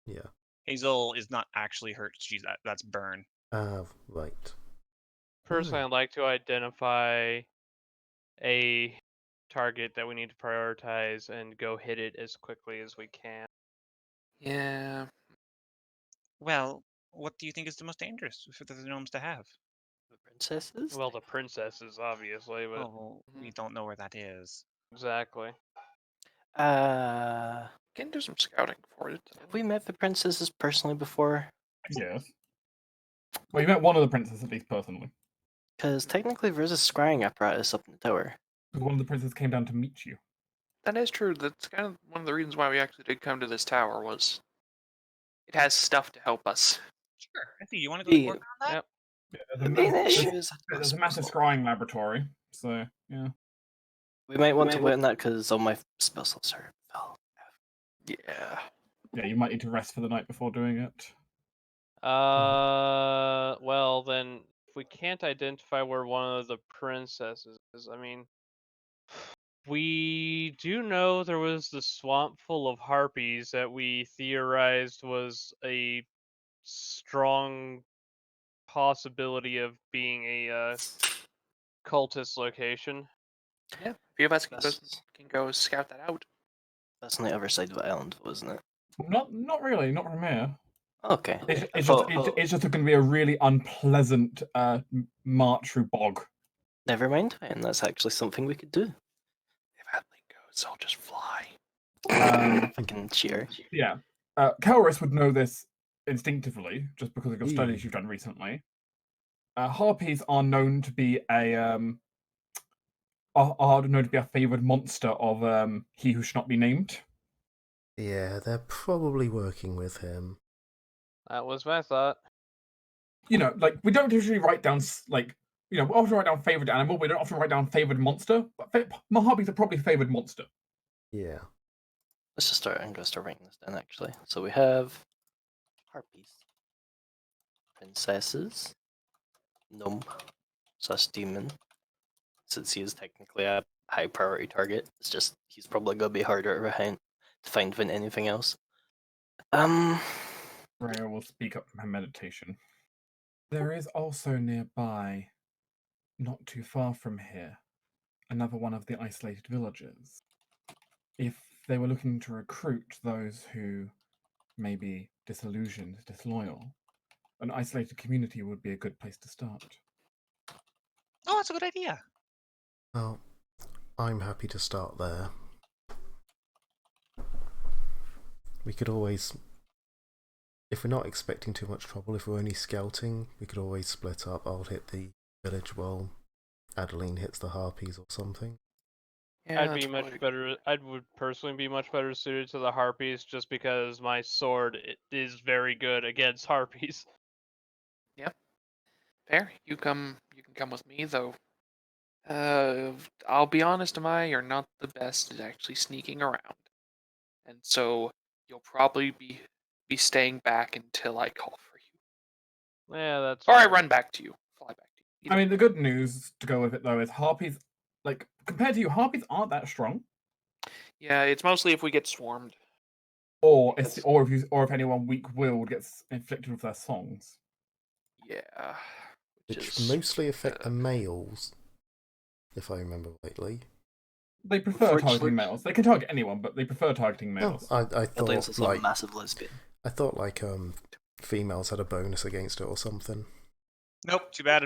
Yeah. Hazel is not actually hurt. That's burn. Right. Personally, I'd like to identify a target that we need to prioritize and go hit it as quickly as we can. Yeah. Well, what do you think is the most dangerous for the gnomes to have? The princesses? Well, the princesses, obviously, but Oh, we don't know where that is. exactly. Can do some scouting for it. Have we met the princesses personally before? Yes. Well, you met one of the princes at least personally. Because technically there's a scrying apparatus up in the tower. Because one of the princes came down to meet you. That is true. That's kind of one of the reasons why we actually did come to this tower was it has stuff to help us. Sure. I see. You want to go The, work on that? Yep. Yeah, the main issue is there's a massive scrying laboratory, so yeah. we might want to wait on that because all my spell slots are full. Yeah. Yeah, you might need to rest for the night before doing it. Well, then, if we can't identify where one of the princesses is, I mean, we do know there was the swamp full of harpies that we theorized was a strong possibility of being a cultist location. Yeah. A few of us That's, can go scout that out. that's on the other side of the island, wasn't it? Not really, not from here. Okay. It's just going to be a really unpleasant march through bog. Never mind, and that's actually something we could do. If Adeline goes, I'll just fly. If I can cheer. Yeah. Kelris would know this instinctively, just because of your Ooh. studies you've done recently. Harpies are known to be a favoured monster of he who should not be named. Yeah, they're probably working with him. That was my thought. You know, like we don't usually write down we often write down favoured animal. We don't often write down favoured monster. But harpies are probably favoured monster. Yeah. Let's just start. I'm going to start writing this down actually. So we have harpies, princesses, gnome, sus demon. Since he is technically a high priority target, it's just he's probably going to be harder to find than anything else. Rhea will speak up from her meditation. There is also nearby, not too far from here, another one of the isolated villages. If they were looking to recruit those who may be disillusioned, disloyal, an isolated community would be a good place to start. Oh, that's a good idea. Well, I'm happy to start there. We could always, if we're not expecting too much trouble, if we're only scouting, we could always split up. I'll hit the village while Adeline hits the harpies or something. Yeah, I'd be much better. I would personally be much better suited to the harpies, just because my sword is very good against harpies. fair. You can come with me though. I'll be honest, you're not the best at actually sneaking around, and so you'll probably be staying back until I call for you, Yeah, that's. or I fair. run back to you, fly back to you. I mean, the good news to go with it though is harpies, like compared to you, harpies aren't that strong. Yeah, it's mostly if we get swarmed. Or Because- if anyone weak-willed gets inflicted with their songs. Yeah, Which is, mostly affect the males, if I remember rightly. They prefer targeting males. They can target anyone, but they prefer targeting males. I Adeline's thought also a like massive lesbian. I thought like females had a bonus against it or something. Nope. Too bad.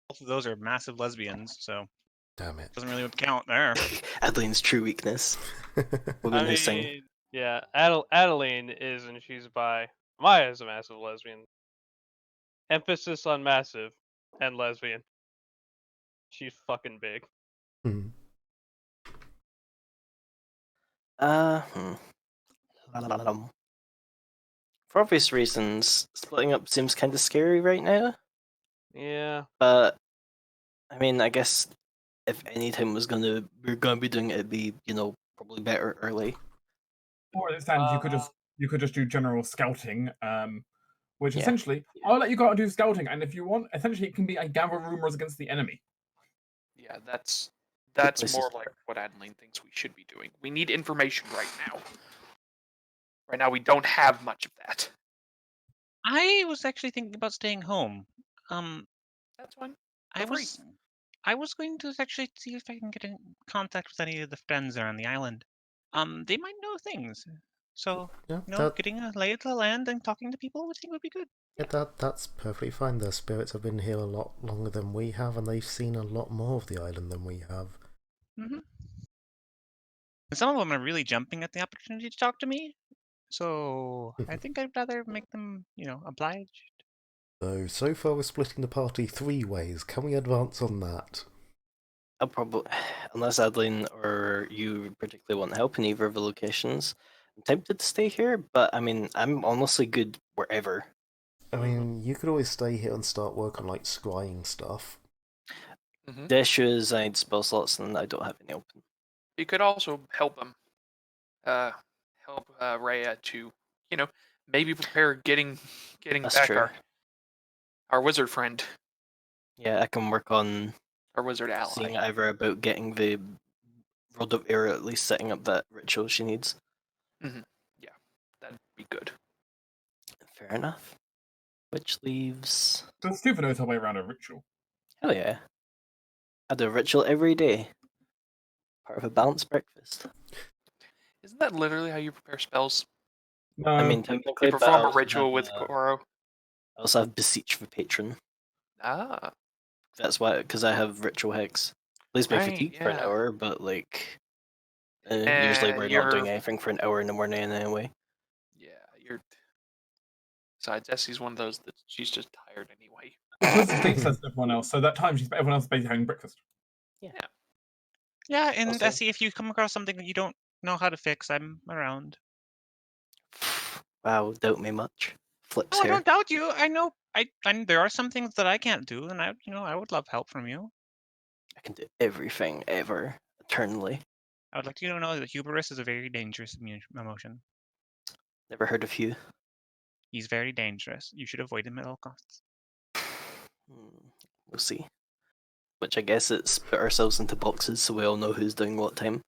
Both of those are massive lesbians. So Damn it. Doesn't really count there. Adeline's true weakness. Women I who sing. mean, yeah, Adeline is, and she's bi. Maya is a massive lesbian. Emphasis on massive and lesbian. She's fucking big. Hmm. For obvious reasons, splitting up seems kind of scary right now. Yeah. But I mean, I guess if any time we're gonna be doing it, it'd be probably better early. Or as it stands, you could just do general scouting, which Yeah. essentially I'll let you go out and do scouting, and if you want, essentially it can be a gather rumors against the enemy. Yeah, that's places more to like what Adeline thinks we should be doing. We need information right now. Right now, we don't have much of that. I was actually thinking about staying home. That's fine. I free. was going to actually see if I can get in contact with any of the friends around the island. They might know things. So, Yeah, getting a lay of the land and talking to people would think would be good. that's perfectly fine. Their spirits have been here a lot longer than we have, and they've seen a lot more of the island than we have. Mm-hmm. And some of them are really jumping at the opportunity to talk to me. So I think I'd rather make them, obliged. So far we're splitting the party 3 ways. Can we advance on that? I'll probably, unless Adeline or you particularly want help in either of the locations, I'm tempted to stay here, but I mean, I'm honestly good wherever. I mean, you could always stay here and start work on, like, scrying stuff. The issue is I need spell slots and I don't have any open. You could also help them. Help Rhea to, maybe prepare getting That's back true. our wizard friend, Yeah, I can work on our wizard ally. seeing either about getting the Rod of Air, at least setting up that ritual she needs. Yeah, that'd be good. Fair enough. Which leaves... So Stephen knows her way around a ritual. Hell yeah. I do a ritual every day. Part of a balanced breakfast. Isn't that literally how you prepare spells? No, I mean, You technically, but I perform a also ritual have, with Koro. I also have Beseech the Patron. Ah, That's why, because I have Ritual Hex. Leaves me Right, fatigued for an yeah. hour, but usually we're not you're- doing anything for an hour in the morning anyway. yeah, you're. Besides, Essie's one of those that she's just tired anyway. because Steve says to everyone else, so that time everyone else is basically having breakfast. Yeah, and Also- Essie, if you come across something that you don't know how to fix, I'm around. Wow, doubt me much. Flips Oh, I here. don't doubt you. I know. There are some things that I can't do, and I would love help from you. I can do everything ever, eternally. I would like you to know that hubris is a very dangerous emotion. Never heard of you. He's very dangerous. You should avoid him at all costs. We'll see. Which I guess it's put ourselves into boxes so we all know who's doing what time.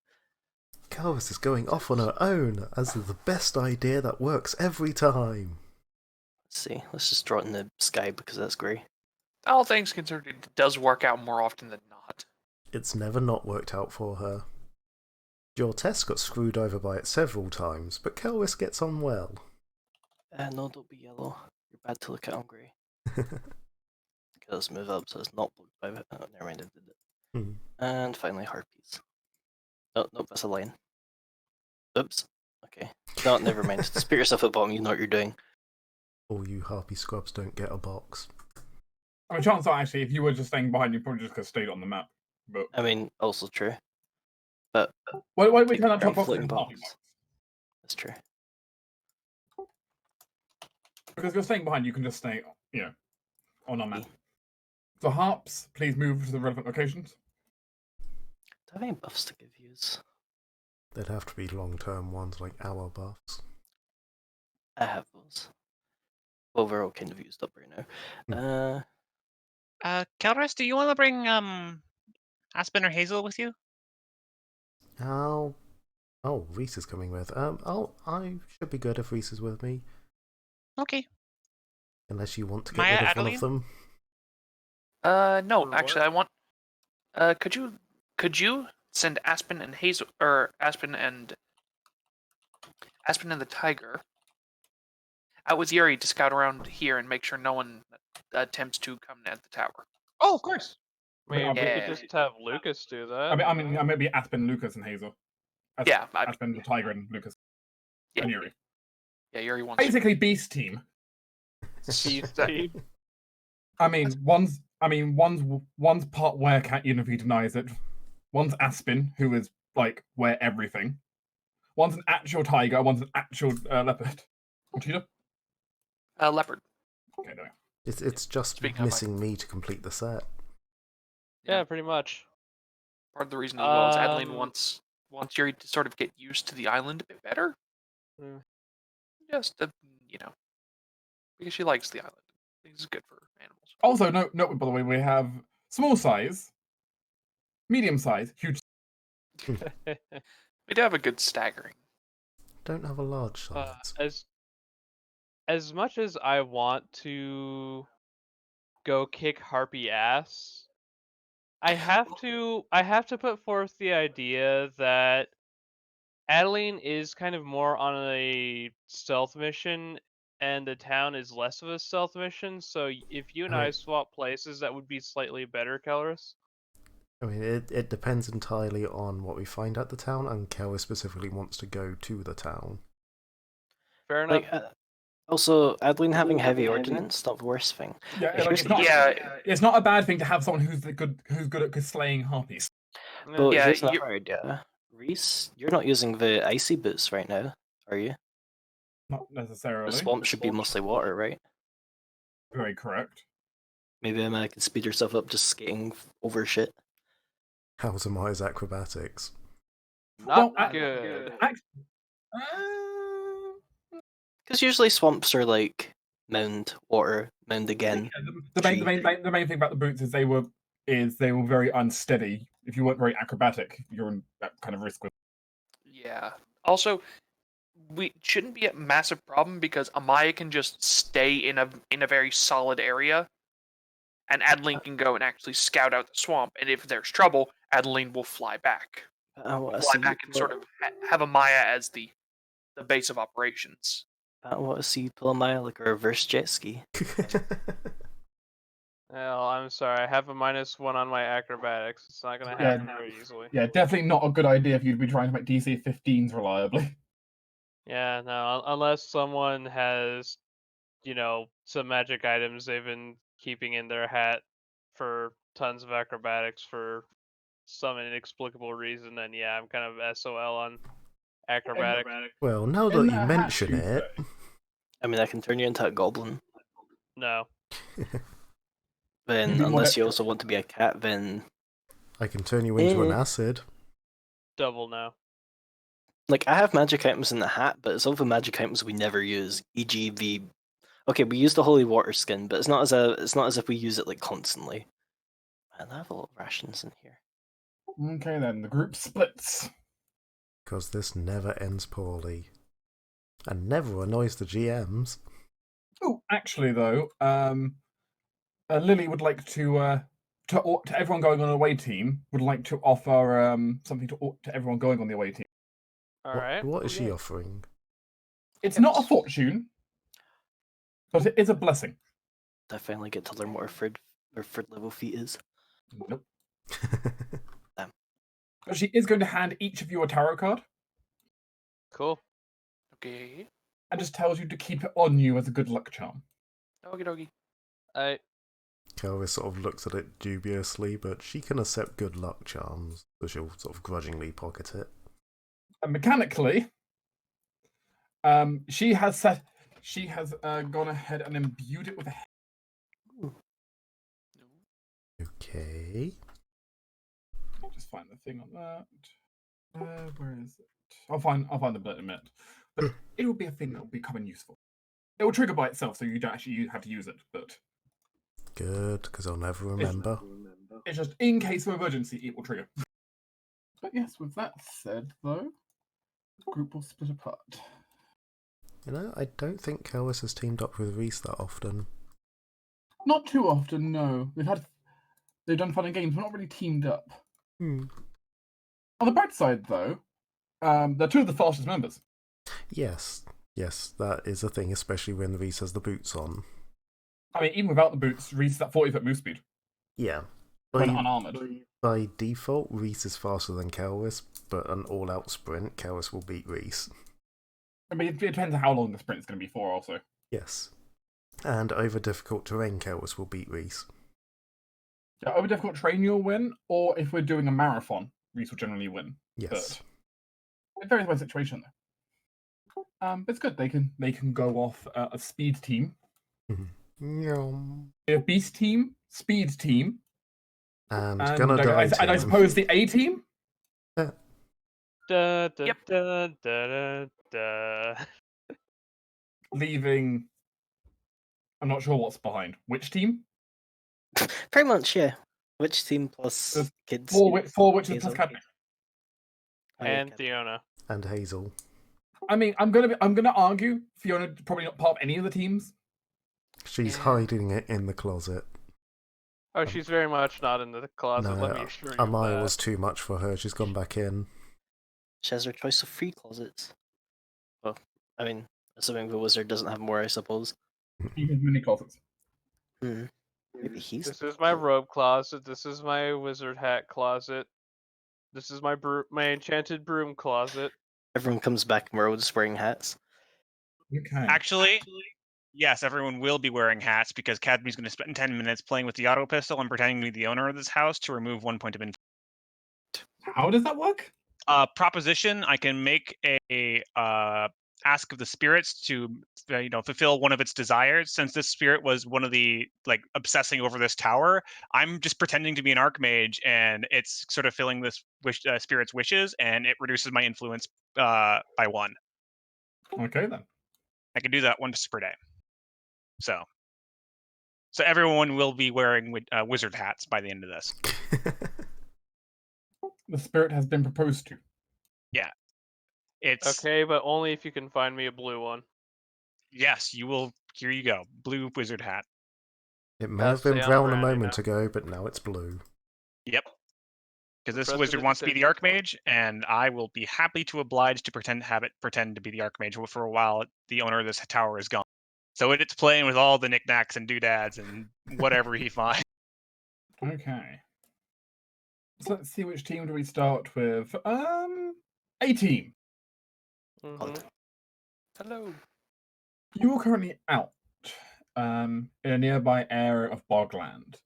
Calvis is going off on her own, as the best idea that works every time. Let's see. Let's just draw it in the sky because that's grey. All things considered, it does work out more often than not. It's never not worked out for her. Your test got screwed over by it several times, but Kelvis gets on well. No, don't be yellow. You're bad to look at on grey. Okay, let's move up so it's not blocked by it. Oh, never mind, I did it. And finally, harpies. Oh, nope, that's a line. Oops. Okay. No, never mind. Spit yourself at the bottom, you know what you're doing. All you harpy scrubs don't get a box. I mean, chances are actually, if you were just staying behind, you probably just could have stayed on the map. But I mean, also true. But why we take turn that the top box floating into a party box. box? That's true. Because if you're staying behind, you can just stay, on our map. So harps, please move to the relevant locations. Do I have any buffs to give yous? They'd have to be long-term ones like our buffs. I have those. Well, they're all kind of used up right now. Calris, do you want to bring Aspen or Hazel with you? Oh, Reese is coming with. I should be good if Reese is with me. Okay. Unless you want to get Maya, rid of Adeline? one of them. No, actually, I want. Could you send Aspen and Hazel, or Aspen and the Tiger out with Yuri to scout around here and make sure no one attempts to come at the tower? Oh, of course. I mean, we Yeah. could just have Lucas do that. I maybe Aspen, Lucas, and Hazel. Yeah, Aspen, the Tiger, and Lucas, Yeah. and Yuri. Yeah, Yuri wants to. Basically, Beast Team. Beast That- team. One's part werecat, even if he denies it. One's Aspen, who is like wear everything. One's an actual tiger. One's an actual leopard. What do you do? Leopard. Okay, no. It's just Speaking of, missing me to complete the set. Yeah, pretty much. Part of the reason as well is Adeline wants Yuri to sort of get used to the island a bit better. Mm. Just because she likes the island. I think it's good for animals. Also, note by the way, we have small size, medium size, huge. We do have a good staggering. Don't have a large size. As much as I want to go kick Harpy ass, I have to put forth the idea that Adeline is kind of more on a stealth mission, and the town is less of a stealth mission. So if you and I swap places, that would be slightly better, Kelris. I mean, it depends entirely on what we find at the town, and Kelly specifically wants to go to the town. Fair enough. Like, also, Adeline having heavy ordnance, not the worst thing. Yeah, If like, you're- it's not a bad thing to have someone who's good at slaying harpies. But Yeah, here's another idea. Reese, you're not using the icy boots right now, are you? Not necessarily. The swamp should be mostly water, right? Very correct. Maybe Emma can speed herself up just skating over shit. How's Amaya's acrobatics? Not Well, good. Because usually swamps are like mound, water, mound again. The main thing about the boots is they were very unsteady. If you weren't very acrobatic, you're in that kind of risk with. Yeah. Also, we shouldn't be a massive problem because Amaya can just stay in a very solid area, and Adeline can go and actually scout out the swamp. And if there's trouble, Adeline will fly back. I want to Fly see back and sort of have Amaya as the base of operations. I want to see pull a mile like a reverse jet ski. Well, I'm sorry. I have a -1 on my acrobatics. It's not gonna Yeah. happen very easily. Yeah, definitely not a good idea if you'd be trying to make DC 15s reliably. Yeah, no, unless someone has, some magic items they've been keeping in their hat for tons of acrobatics for some inexplicable reason, then yeah, I'm kind of SOL on acrobatics. Well, now that you mention it, I mean, I can turn you into a goblin. No. Then, You'd be more unless you dexterous. also want to be a cat, then I can turn you into an Eh. acid. Double no. like I have magic items in the hat, but it's all the magic items we never use. E.g., the okay, we use the holy water skin, but it's not as if we use it like constantly. Man, I have a lot of rations in here. Okay, then the group splits. Because this never ends poorly. And never annoys the GMs. Oh, actually, though, Lily would like to everyone going on an away team would like to offer something to everyone going on the away team. Alright. What is she offering? It's not a fortune, but it is a blessing. I finally get to learn what our third level feat is. Nope. But she is going to hand each of you a tarot card Cool. Okay. and just tells you to keep it on you as a good luck charm. Okie dokie. I Kelvis sort of looks at it dubiously, but she can accept good luck charms, so she'll sort of grudgingly pocket it. And mechanically, she has gone ahead and imbued it with a. Okay. I'll just find the thing on that. Where is it? I'll find the bit in a minute. But it will be a thing that will become useful. It will trigger by itself, so you don't actually have to use it. But Good, because I'll never remember. it's just in case of emergency, it will trigger. But yes, with that said, though, the group will split apart. You know, I don't think Kelvis has teamed up with Reese that often. Not too often, no. They've done fun and games, but not really teamed up. On the bright side, though, they're two of the fastest members. Yes, that is a thing, especially when Reese has the boots on. I mean, even without the boots, Reese is at 40-foot move speed. Yeah, when By, unarmored. by default, Reese is faster than Kelris, but an all-out sprint, Kelris will beat Reese. I mean, it depends on how long the sprint's going to be for, also. Yes. And over difficult terrain, Kelris will beat Reese. Yeah, over difficult terrain, you'll win, or if we're doing a marathon, Reese will generally win. Yes. But it varies by situation, though. But it's good. They can go off a speed team. Yum. We have beast team, speed team, And and gonna die I team. suppose the A team. Da, da, Yep. da, da, da, da. Leaving. I'm not sure what's behind. Which team? Pretty much, yeah. Which team plus There's kids? Four witches plus Hazel. Cadme. Oh, yeah, And Cadme. Fiona. And Hazel. I mean, I'm gonna argue Fiona probably not part of any of the teams. She's Yeah. hiding it in the closet. Oh, she's very much not in the closet, let me No, assure you. Amaya of that. was too much for her. She's gone back in. She has her choice of 3 closets. Well, I mean, assuming the wizard doesn't have more, I suppose. He has many closets. Maybe he's. This is my robe closet. This is my wizard hat closet. This is my my enchanted broom closet. Everyone comes back and we're all just wearing hats. Okay. Actually, yes, everyone will be wearing hats because Cadme's going to spend 10 minutes playing with the auto pistol and pretending to be the owner of this house to remove 1 point of influence. How does that work? Proposition: I can make a ask of the spirits to fulfill one of its desires. Since this spirit was one of the obsessing over this tower, I'm just pretending to be an archmage, and it's sort of filling this spirit's wishes, and it reduces my influence by 1. Okay then. I can do that once per day. So everyone will be wearing wizard hats by the end of this. The spirit has been proposed to. It's Okay, but only if you can find me a blue one. yes, you will. Here you go, blue wizard hat. It may Gotta have been stay on brown a brand, moment ago, but now it's blue. Yep. Because this Trusted wizard wants to be the decision. archmage, and I will be happy to oblige to pretend to be the archmage for a while. The owner of this tower is gone, so it's playing with all the knickknacks and doodads and whatever he finds. Okay. So let's see, which team do we start with? A team. Mhm. Hello. You are currently out in a nearby area of bogland.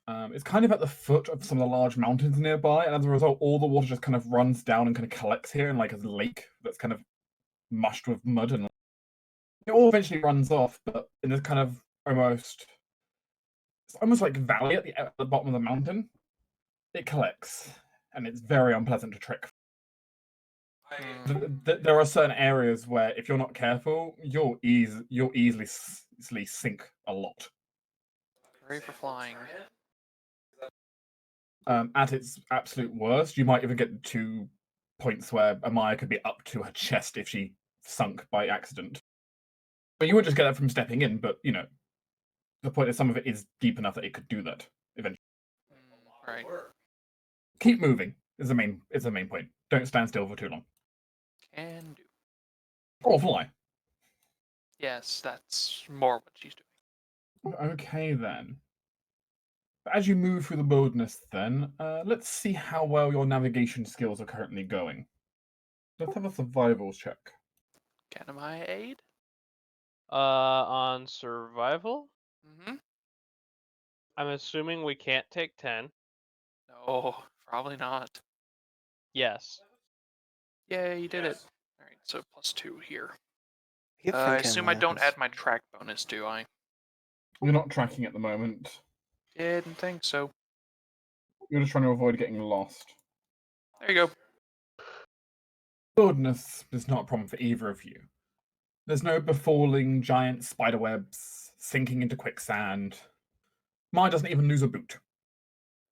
It's kind of at the foot of some of the large mountains nearby, and as a result, all the water just kind of runs down and kind of collects here in a lake that's kind of mushed with mud, and it all eventually runs off. But in this kind of it's almost like valley at the bottom of the mountain, it collects, and it's very unpleasant to trek. There are certain areas where, if you're not careful, you'll easily sink a lot. Hooray for flying. At its absolute worst, you might even get to points where Amaya could be up to her chest if she sunk by accident. But you would just get that from stepping in, but the point is some of it is deep enough that it could do that eventually. Right. Keep moving is the main point. Don't stand still for too long. Can do. Or fly. Yes, that's more what she's doing. Okay then. As you move through the wilderness, then let's see how well your navigation skills are currently going. Let's have a survival check. Can I aid? On survival, Mm-hmm. I'm assuming we can't take 10. No, probably not. Yes. Yay, you did it. Alright, so +2 here. keep I thinking assume I don't has- add my track bonus, do I? You're not tracking at the moment. Didn't think so. You're just trying to avoid getting lost. There you go. Wilderness is not a problem for either of you. There's no befalling giant spider webs, sinking into quicksand. Maya doesn't even lose a boot.